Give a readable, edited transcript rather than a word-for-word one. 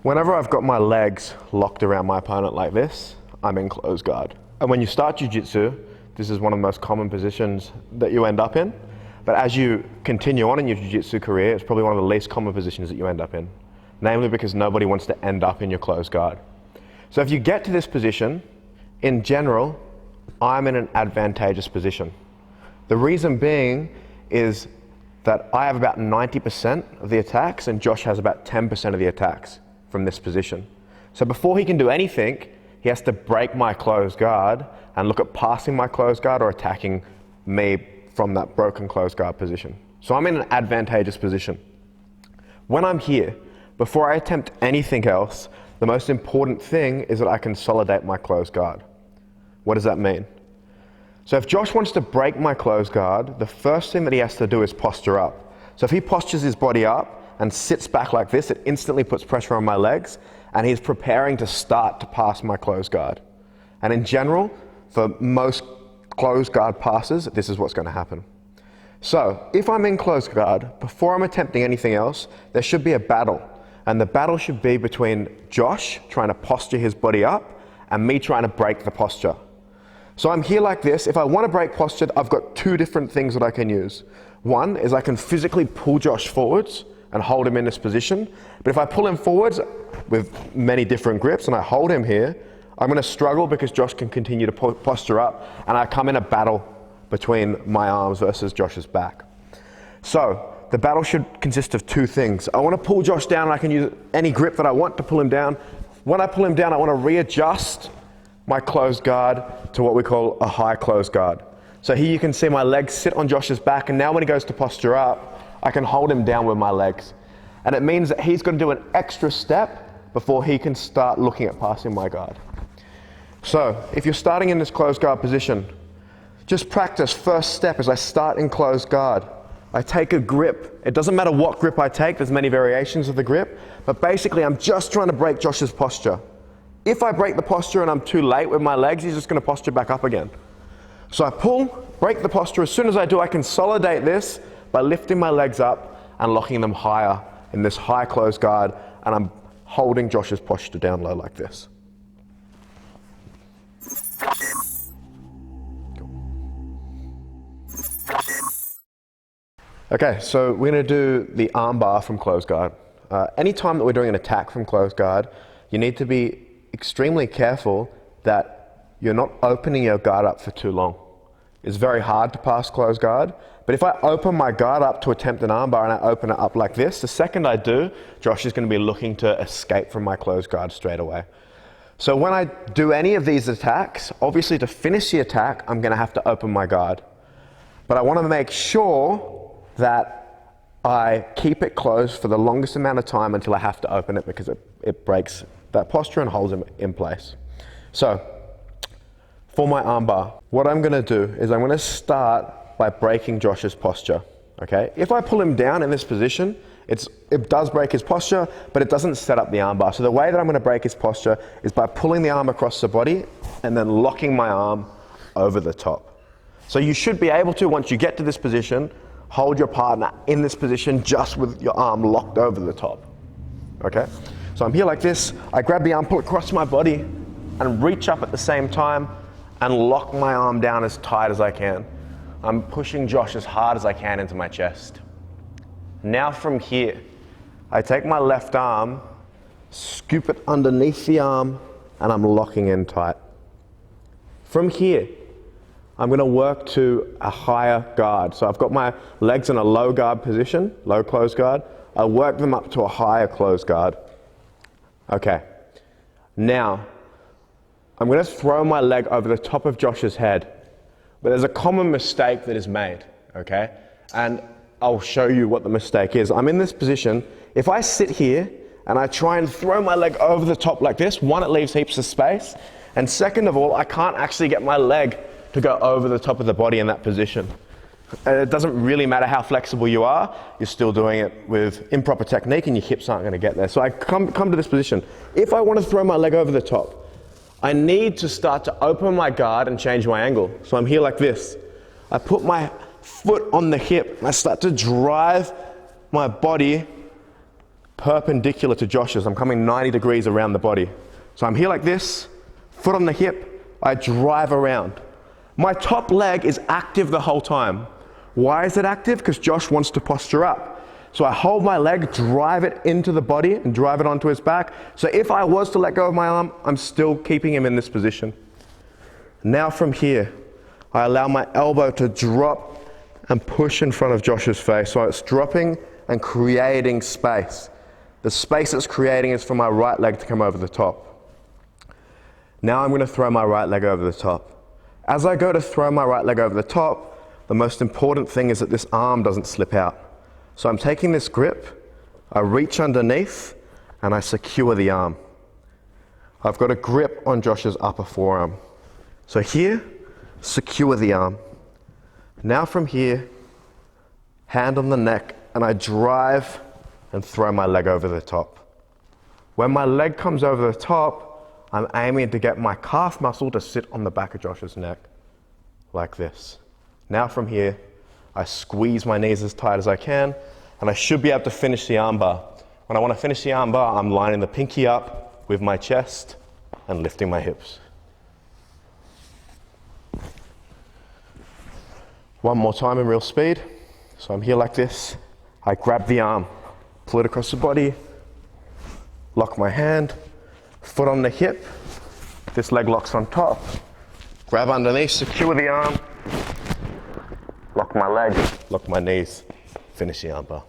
Whenever I've got my legs locked around my opponent like this, I'm in closed guard. And when you start jiu-jitsu, this is one of the most common positions that you end up in. But as you continue on in your jiu-jitsu career, it's probably one of the least common positions that you end up in. Namely because nobody wants to end up in your closed guard. So if you get to this position, in general, I'm in an advantageous position. The reason being is that I have about 90% of the attacks and Josh has about 10% of the attacks from this position. So before he can do anything, he has to break my closed guard and look at passing my closed guard or attacking me from that broken closed guard position. So I'm in an advantageous position. When I'm here, before I attempt anything else, the most important thing is that I consolidate my closed guard. What does that mean? So if Josh wants to break my closed guard, the first thing that he has to do is posture up. So if he postures his body up and sits back like this, it instantly puts pressure on my legs, and he's preparing to start to pass my closed guard. And in general, for most closed guard passes, this is what's going to happen. So if I'm in closed guard, before I'm attempting anything else, there should be a battle. And the battle should be between Josh trying to posture his body up and me trying to break the posture. So I'm here like this. If I want to break posture, I've got two different things that I can use. One is I can physically pull Josh forwards and hold him in this position. But if I pull him forwards with many different grips and I hold him here, I'm going to struggle because Josh can continue to posture up, and I come in a battle between my arms versus Josh's back. So the battle should consist of two things. I want to pull Josh down and I can use any grip that I want to pull him down. When I pull him down, I want to readjust my closed guard to what we call a high closed guard. So here you can see my legs sit on Josh's back, and now when he goes to posture up, I can hold him down with my legs. And it means that he's got to do an extra step before he can start looking at passing my guard. So if you're starting in this closed guard position, just practice. First step is I start in closed guard. I take a grip. It doesn't matter what grip I take, there's many variations of the grip, but basically I'm just trying to break Josh's posture. If I break the posture and I'm too late with my legs, he's just going to posture back up again. So I pull, break the posture. As soon as I do, I consolidate this by lifting my legs up and locking them higher in this high closed guard, and I'm holding Josh's posture down low like this. Okay, so we're going to do the armbar from closed guard. Anytime that we're doing an attack from closed guard, you need to be extremely careful that you're not opening your guard up for too long. It's very hard to pass closed guard, but if I open my guard up to attempt an armbar and I open it up like this, the second I do, Josh is going to be looking to escape from my closed guard straight away. So when I do any of these attacks, obviously to finish the attack, I'm going to have to open my guard. But I want to make sure that I keep it closed for the longest amount of time until I have to open it, because it breaks that posture and holds him in place. So for my armbar, what I'm going to do is I'm going to start by breaking Josh's posture. Okay? If I pull him down in this position, it does break his posture, but it doesn't set up the armbar. So the way that I'm going to break his posture is by pulling the arm across the body and then locking my arm over the top. So you should be able to, once you get to this position, hold your partner in this position just with your arm locked over the top. Okay? So I'm here like this, I grab the arm, pull it across my body, and reach up at the same time and lock my arm down as tight as I can. I'm pushing Josh as hard as I can into my chest. Now from here, I take my left arm, scoop it underneath the arm, and I'm locking in tight. From here, I'm going to work to a higher guard. So I've got my legs in a low guard position, low closed guard. I work them up to a higher closed guard. Okay. Now, I'm going to throw my leg over the top of Josh's head. But there's a common mistake that is made, okay? And I'll show you what the mistake is. I'm in this position. If I sit here and I try and throw my leg over the top like this, one, it leaves heaps of space. And second of all, I can't actually get my leg to go over the top of the body in that position. And it doesn't really matter how flexible you are, you're still doing it with improper technique and your hips aren't going to get there. So I come to this position. If I want to throw my leg over the top, I need to start to open my guard and change my angle. So I'm here like this. I put my foot on the hip and I start to drive my body perpendicular to Josh's. I'm coming 90 degrees around the body. So I'm here like this, foot on the hip, I drive around. My top leg is active the whole time. Why is it active? Because Josh wants to posture up. So I hold my leg, drive it into the body and drive it onto his back. So if I was to let go of my arm, I'm still keeping him in this position. Now from here, I allow my elbow to drop and push in front of Josh's face. So it's dropping and creating space. The space it's creating is for my right leg to come over the top. Now I'm going to throw my right leg over the top. As I go to throw my right leg over the top, the most important thing is that this arm doesn't slip out. So I'm taking this grip, I reach underneath, and I secure the arm. I've got a grip on Josh's upper forearm. So here, secure the arm. Now from here, hand on the neck, and I drive and throw my leg over the top. When my leg comes over the top, I'm aiming to get my calf muscle to sit on the back of Josh's neck, like this. Now from here, I squeeze my knees as tight as I can, and I should be able to finish the armbar. When I want to finish the armbar, I'm lining the pinky up with my chest and lifting my hips. One more time in real speed. So I'm here like this. I grab the arm, pull it across the body, lock my hand, foot on the hip, this leg locks on top, grab underneath, secure the arm, lock my leg, lock my knees, finish the armbar.